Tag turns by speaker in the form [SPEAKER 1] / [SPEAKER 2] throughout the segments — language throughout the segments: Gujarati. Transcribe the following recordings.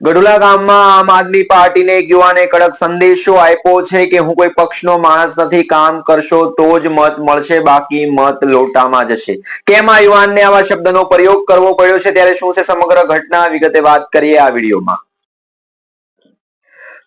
[SPEAKER 1] ગઢુલા ગામમાં આમ આદમી પાર્ટીને એક યુવાને કડક સંદેશો આપ્યો છે કે હું કોઈ પક્ષનો માણસ નથી, કામ કરશો તો જ મત મળશે, બાકી મત લોટામાં જશે. કેમ આ યુવાનને આવા શબ્દનો પ્રયોગ કરવો પડ્યો છે, ત્યારે શું છે સમગ્ર ઘટના, વિગતે વાત કરીએ આ વિડીયોમાં.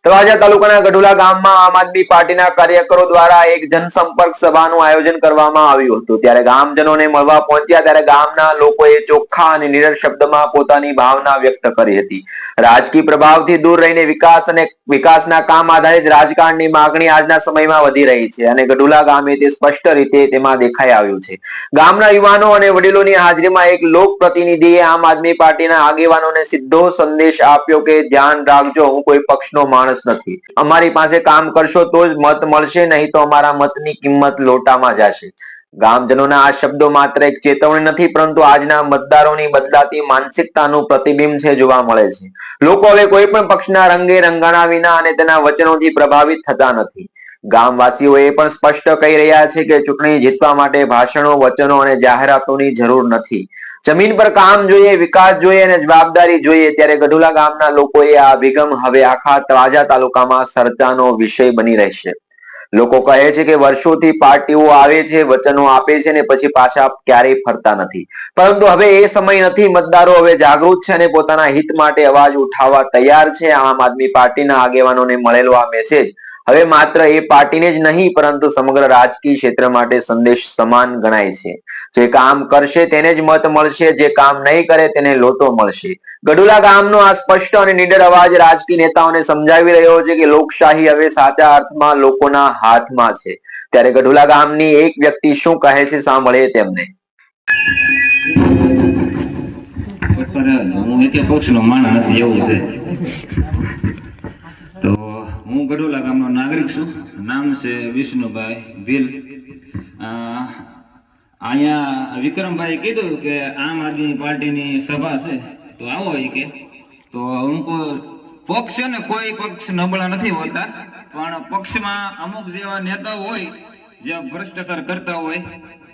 [SPEAKER 1] તળાજા તાલુકાના ગઢુલા ગામમાં આમ આદમી પાર્ટીના કાર્યકરો દ્વારા એક જનસંપર્ક સભાનું આયોજન કરવામાં આવ્યું હતું. ત્યારે ગામજનોને મળવા પહોંચ્યા ત્યારે ગામના લોકોએ ચોખ્ખા અને નિડર શબ્દમાં પોતાની ભાવના વ્યક્ત કરી હતી. રાજકીય પ્રભાવથી દૂર રહીને વિકાસ અને વિકાસના કામ આધારિત રાજકારણની માંગણી આજના સમયમાં વધી રહી છે અને ગઢુલા ગામે તે સ્પષ્ટ રીતે તેમાં દેખાઈ આવ્યું છે. ગામના યુવાનો અને વડીલોની હાજરીમાં એક લોક પ્રતિનિધિએ આમ આદમી પાર્ટીના આગેવાનોને સીધો સંદેશ આપ્યો કે ધ્યાન રાખજો, હું કોઈ પક્ષનો માણસ નથી. અમારી પાસે કામ કરશો તો જ મત મળશે, નહીં તો અમારા મતની કિંમત લોટામાં જશે. ગામજનોના આ શબ્દો માત્ર એક ચેતવણી નથી, પરંતુ આજના મતદારોની બદલાતી માનસિકતાનું પ્રતિબિંબ છે જોવા મળે છે. લોકો હવે કોઈ પણ પક્ષના રંગે રંગાણા વિના અને તેના વચનોથી પ્રભાવિત થતા નથી. ગામવાસીઓ એ પણ સ્પષ્ટ કહી રહ્યા છે કે ચૂંટણી જીતવા માટે ભાષણો, વચનો અને જાહેરાતોની જરૂર નથી. જમીન પર કામ જોઈએ, વિકાસ જોઈએ અને જવાબદારી જોઈએ. ત્યારે ગઢુલા ગામના લોકોએ આ અભિગમ હવે આખા તળાજા તાલુકામાં ચર્ચાનો વિષય બની રહેશે. લોકો કહે છે કે વર્ષોથી પાર્ટીઓ આવે છે, વચનો આપે છે ને પછી પાછા ક્યારેય ફરતા નથી. પરંતુ હવે એ સમય નથી. મતદારો હવે જાગૃત છે અને પોતાના હિત માટે અવાજ ઉઠાવવા તૈયાર છે. આમ આદમી પાર્ટીના આગેવાનોને મળેલો આ મેસેજ હવે માત્ર એ પાર્ટીને જ નહીં, પરંતુ સમગ્ર રાજકીય ક્ષેત્ર માટે સંદેશ સમાન ગણાય છે. જે કામ કરશે તેને જ મત મળશે, જે કામ નહીં કરે તેને લોટો મળશે. ગઢુલા ગામનો આ સ્પષ્ટ અને નિડર અવાજ રાજકીય નેતાઓને સમજાવી રહ્યો છે કે લોકશાહી હવે સાચા અર્થમાં લોકોના હાથમાં છે. ત્યારે ગઢુલા ગામની એક વ્યક્તિ શું કહે છે, સાંભળીએ તેમને.
[SPEAKER 2] હું એક પક્ષનો માણસ નથી એવું છે. તો હું ગઢુલા ગામનો નાગરિક છું. નામ છે વિષ્ણુભાઈ ભીલ. અહીંયા વિક્રમભાઈ કીધું કે આમ આદમી પાર્ટીની સભા છે તો આવો કે. તો હું પક્ષ છે ને, કોઈ પક્ષ નબળા નથી હોતા, પણ પક્ષમાં અમુક જેવા નેતાઓ હોય જે ભ્રષ્ટાચાર કરતા હોય,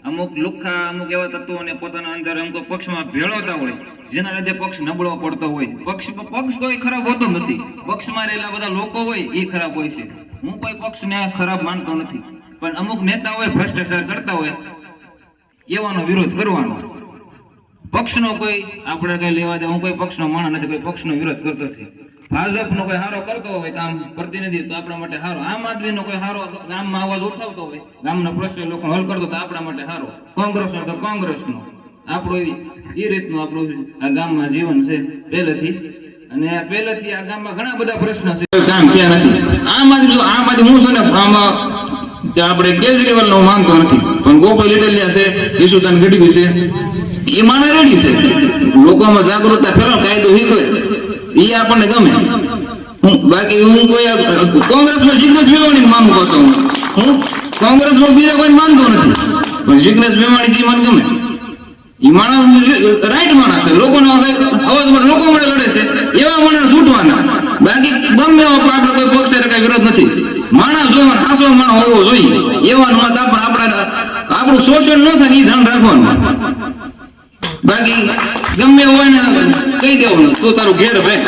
[SPEAKER 2] અમુક લુખ્ખા, અમુક એવા તત્વોને પોતાના અંદર અમુક પક્ષમાં ભેળવતા હોય, જેના લીધે પક્ષ નબળો પડતો હોય. પક્ષ કોઈ ખરાબ હોતો નથી, પક્ષમાં રહેલા બધા લોકો હોય એ ખરાબ હોય છે. હું કોઈ પક્ષને ખરાબ માનતો નથી, પણ અમુક નેતા હોય ભ્રષ્ટાચાર કરતા હોય એવાનો વિરોધ કરવાનો. પક્ષનો કોઈ આપણે કઈ લેવા દે, હું કોઈ પક્ષનો માણસ નથી, કોઈ પક્ષનો વિરોધ કરતો નથી. ભાજપનો કોઈ હારો કરતો હોય કામ પ્રતિનિધિ તો આપણા માટે હારો. આમ આદમીનો કોઈ હારો ગામમાં અવાજ ઉઠાવતો હોય, ગામના પ્રશ્ન લોકો હલ કરતો તો આપણા માટે હારો. કોંગ્રેસનો તો કોંગ્રેસનો. આપણું એ રીતનું આપણું આ ગામમાં જીવન છે પહેલેથી. અને પહેલેથી આ ગામમાં ઘણા બધા પ્રશ્નો છે, કામ છે નથી. આમ આદમી હું છે ને આમાં આપણે કેજરીવાલ નો માનતો નથી, પણ ગોપાલ ઇટલિયા છે, ઈશુદાન ગઢવી છે, એ માને રેડી છે. લોકોમાં જાગૃતતા ફેલાવ, કાયદો શીખવે એ આપણને ગમે. બાકી હું કોઈ કોંગ્રેસમાં જિગ્નેશ મેવાણી માનું છું. હું કોંગ્રેસમાં બીજા કોઈ માનતો નથી, પણ જિગ્નેશ મેવાણી જે મને ગમે. એ માણસ રાઈટ માણસ છે, લોકોનો અવાજ લોકો માટે લડે છે, એવા માણસ છૂટવાના. બાકી ગમે આપણે કોઈ પક્ષ કઈ વિરોધ નથી. માણસ જોવાનો હાસો માણસ હોવો જોઈએ, એવાનો મત આપણું શોષણ ન થાય એ ધ્યાન રાખવાનું. બાકી ગમે હોય ને કહી દેવાનું તું તારું ઘેર ભાઈ.